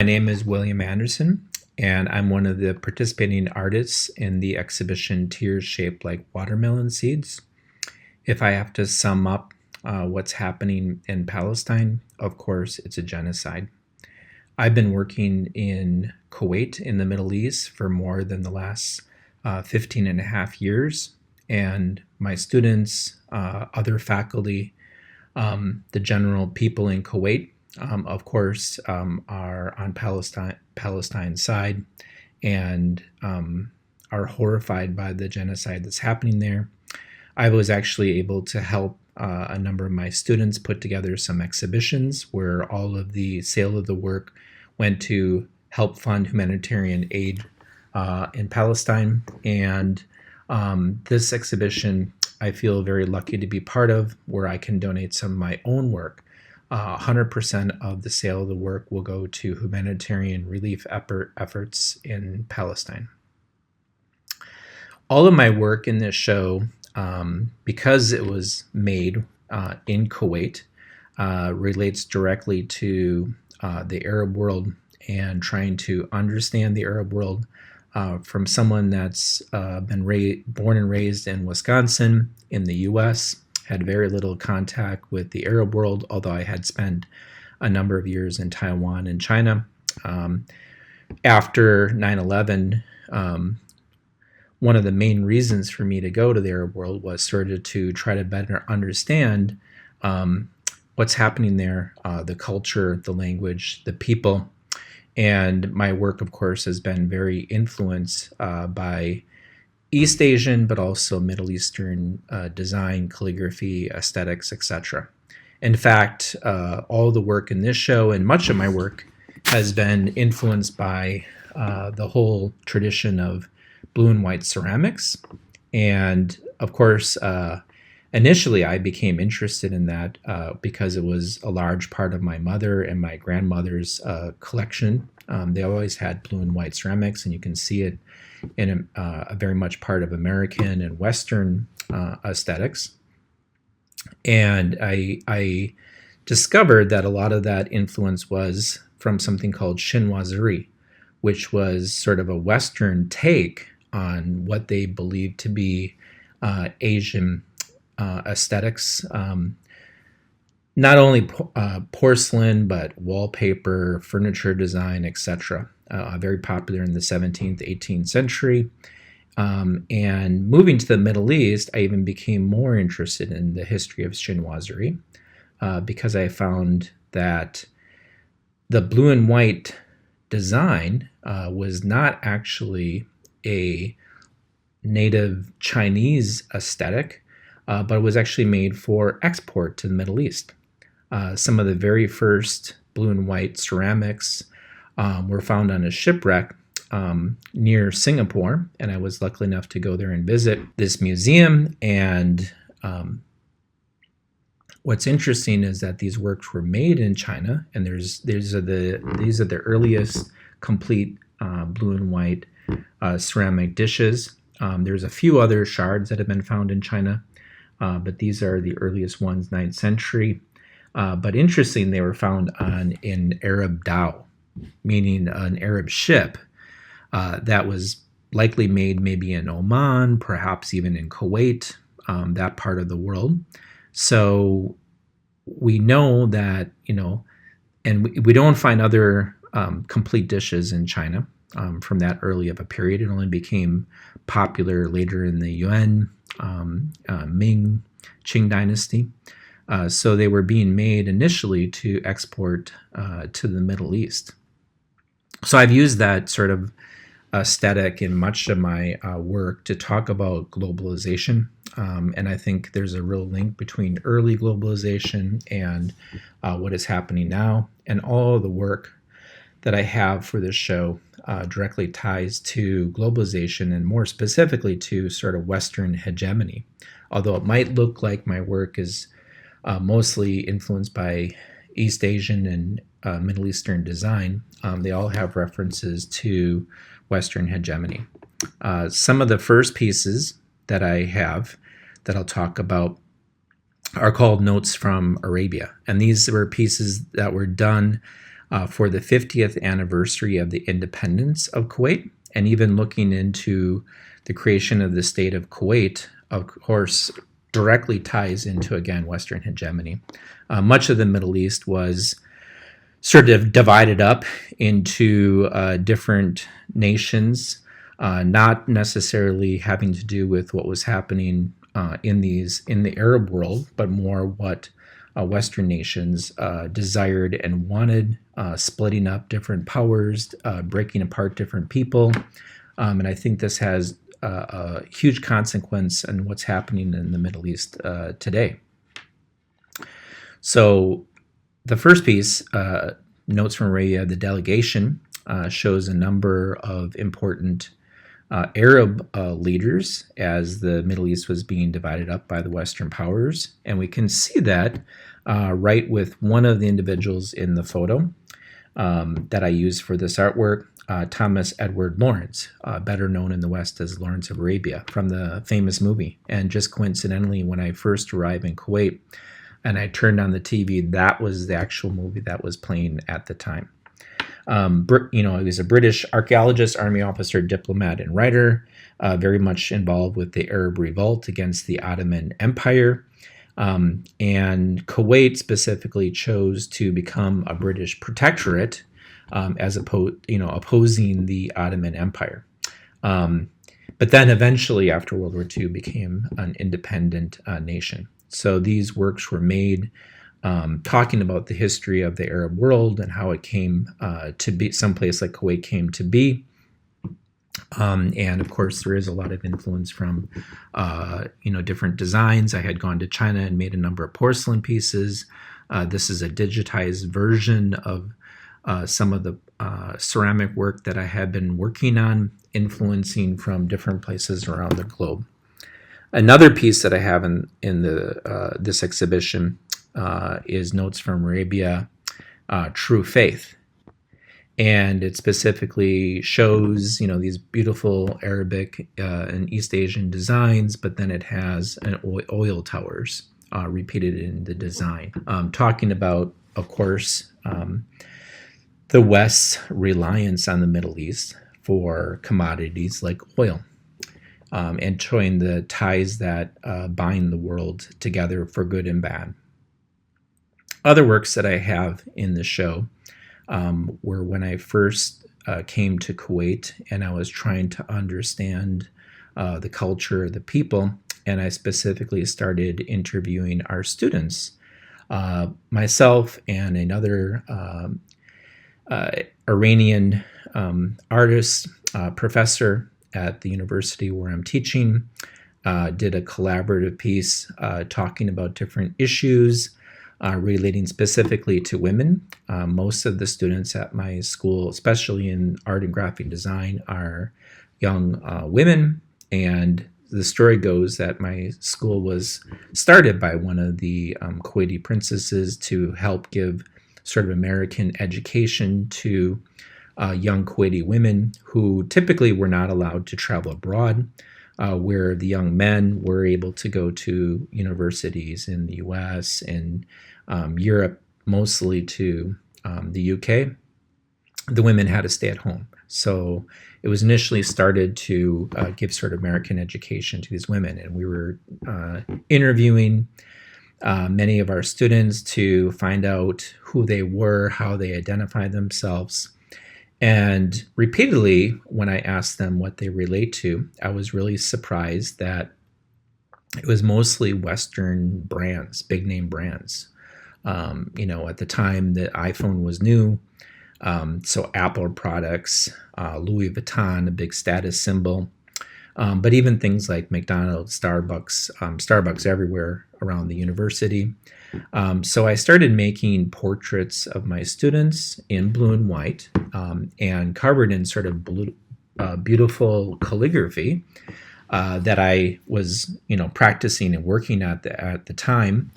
My name is William Andersen, and I'm one of the participating artists in the exhibition Tears Shaped Like Watermelon Seeds. If I have to sum up what's happening in Palestine, of course, it's a genocide. I've been working in Kuwait in the Middle East for more than the last 15 and a half years, and my students, other faculty, the general people in Kuwait, of course, are on Palestine's side and are horrified by the genocide that's happening there. I was actually able to help a number of my students put together some exhibitions where all of the sale of the work went to help fund humanitarian aid in Palestine. And this exhibition I feel very lucky to be part of, where I can donate some of my own work. 100% of the sale of the work will go to humanitarian relief efforts in Palestine. All of my work in this show, because it was made in Kuwait, relates directly to the Arab world and trying to understand the Arab world from someone that's been born and raised in Wisconsin in the US, had very little contact with the Arab world, although I had spent a number of years in Taiwan and China. After 9/11, one of the main reasons for me to go to the Arab world was sort of to try to better understand what's happening there, the culture, the language, the people. And my work, of course, has been very influenced by East Asian, but also Middle Eastern design, calligraphy, aesthetics, etc. In fact, all the work in this show and much of my work has been influenced by the whole tradition of blue and white ceramics. And of course, initially I became interested in that because it was a large part of my mother and my grandmother's collection. They always had blue and white ceramics, and you can see it in a very much part of American and Western aesthetics. And I discovered that a lot of that influence was from something called chinoiserie, which was sort of a Western take on what they believed to be Asian aesthetics. Not only porcelain, but wallpaper, furniture design, etc. Very popular in the 17th, 18th century. And moving to the Middle East, I even became more interested in the history of chinoiserie because I found that the blue and white design was not actually a native Chinese aesthetic, but it was actually made for export to the Middle East. Some of the very first blue and white ceramics were found on a shipwreck near Singapore, and I was lucky enough to go there and visit this museum. And what's interesting is that these works were made in China, and these are the earliest complete blue and white ceramic dishes. There's a few other shards that have been found in China, but these are the earliest ones, 9th century. But interesting, they were found on an Arab dhow, meaning an Arab ship that was likely made maybe in Oman, perhaps even in Kuwait, that part of the world. So we know that, and we don't find other complete dishes in China from that early of a period. It only became popular later in the Yuan, Ming, Qing dynasty. So they were being made initially to export to the Middle East. So I've used that sort of aesthetic in much of my work to talk about globalization. And I think there's a real link between early globalization and what is happening now. And all of the work that I have for this show directly ties to globalization, and more specifically to sort of Western hegemony. Although it might look like my work is mostly influenced by East Asian and Middle Eastern design, they all have references to Western hegemony. Some of the first pieces that I have that I'll talk about are called Notes from Arabia. And these were pieces that were done for the 50th anniversary of the independence of Kuwait, and even looking into the creation of the state of Kuwait, of course, directly ties into, again, Western hegemony. Much of the Middle East was sort of divided up into different nations, not necessarily having to do with what was happening in the Arab world, but more what Western nations desired and wanted, splitting up different powers, breaking apart different people. And I think this has a huge consequence in what's happening in the Middle East today. So the first piece, Notes from Arabia, the delegation, shows a number of important Arab leaders as the Middle East was being divided up by the Western powers. And we can see that right with one of the individuals in the photo that I used for this artwork, Thomas Edward Lawrence, better known in the West as Lawrence of Arabia, from the famous movie. And just coincidentally, when I first arrived in Kuwait and I turned on the TV, that was the actual movie that was playing at the time. He was a British archaeologist, army officer, diplomat, and writer, very much involved with the Arab revolt against the Ottoman Empire. And Kuwait specifically chose to become a British protectorate as opposing the Ottoman Empire. But then eventually, after World War II, became an independent nation. So these works were made talking about the history of the Arab world and how it came to be, someplace like Kuwait came to be. And of course, there is a lot of influence from, different designs. I had gone to China and made a number of porcelain pieces. This is a digitized version of some of the ceramic work that I had been working on, influencing from different places around the globe. Another piece that I have in this exhibition is Notes from Arabia, True Faith. And it specifically shows, these beautiful Arabic and East Asian designs, but then it has an oil towers repeated in the design, talking about, of course, the West's reliance on the Middle East for commodities like oil, and showing the ties that bind the world together for good and bad. Other works that I have in the show were when I first came to Kuwait and I was trying to understand the culture, the people, and I specifically started interviewing our students. Myself and another Iranian artist, professor at the university where I'm teaching, did a collaborative piece talking about different issues relating specifically to women. Most of the students at my school, especially in art and graphic design, are young women. And the story goes that my school was started by one of the Kuwaiti princesses to help give sort of American education to young Kuwaiti women who typically were not allowed to travel abroad, where the young men were able to go to universities in the US and Europe, mostly to the UK. The women had to stay at home. So it was initially started to give sort of American education to these women. And we were interviewing many of our students to find out who they were, how they identified themselves. And repeatedly, when I asked them what they relate to, I was really surprised that it was mostly Western brands, big name brands. At the time the iPhone was new, so Apple products, Louis Vuitton, a big status symbol, but even things like McDonald's, Starbucks everywhere around the university. So I started making portraits of my students in blue and white, and covered in sort of beautiful calligraphy that I was, practicing and working at the time,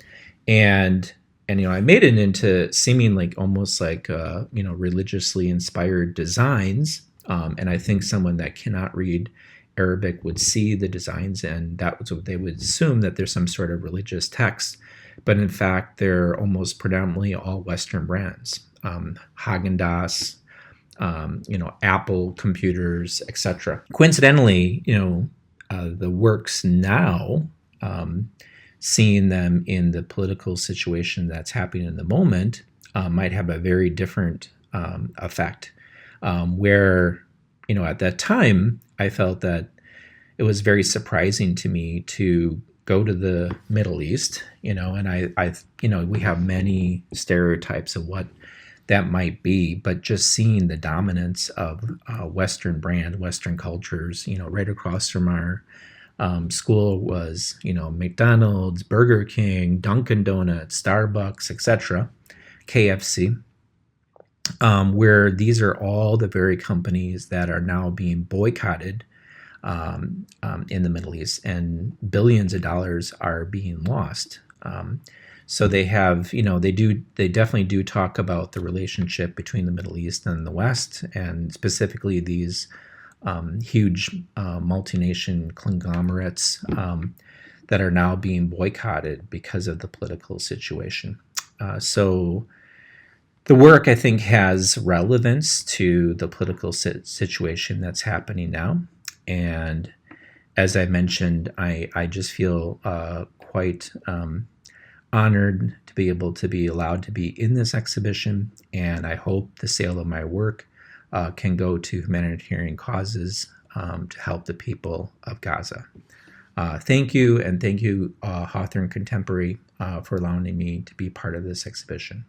and I made it into seeming like almost like religiously inspired designs, and I think someone that cannot read Arabic would see the designs, and that was what they would assume, that there's some sort of religious text. But in fact, they're almost predominantly all Western brands. Haagen-Dazs, Apple computers, etc. Coincidentally, the works now, seeing them in the political situation that's happening in the moment, might have a very different effect. Where, at that time, I felt that it was very surprising to me to go to the Middle East, and we have many stereotypes of what that might be, but just seeing the dominance of Western cultures, right across from our school was, McDonald's, Burger King, Dunkin' Donuts, Starbucks, etc., KFC, where these are all the very companies that are now being boycotted in the Middle East, and billions of dollars are being lost. So they have, they definitely do talk about the relationship between the Middle East and the West, and specifically these huge multinational conglomerates that are now being boycotted because of the political situation. So the work, I think, has relevance to the political situation that's happening now. And as I mentioned, I just feel quite honored to be able to be allowed to be in this exhibition, and I hope the sale of my work can go to humanitarian causes to help the people of Gaza. Thank you, and thank you, Hawthorn Contemporary, for allowing me to be part of this exhibition.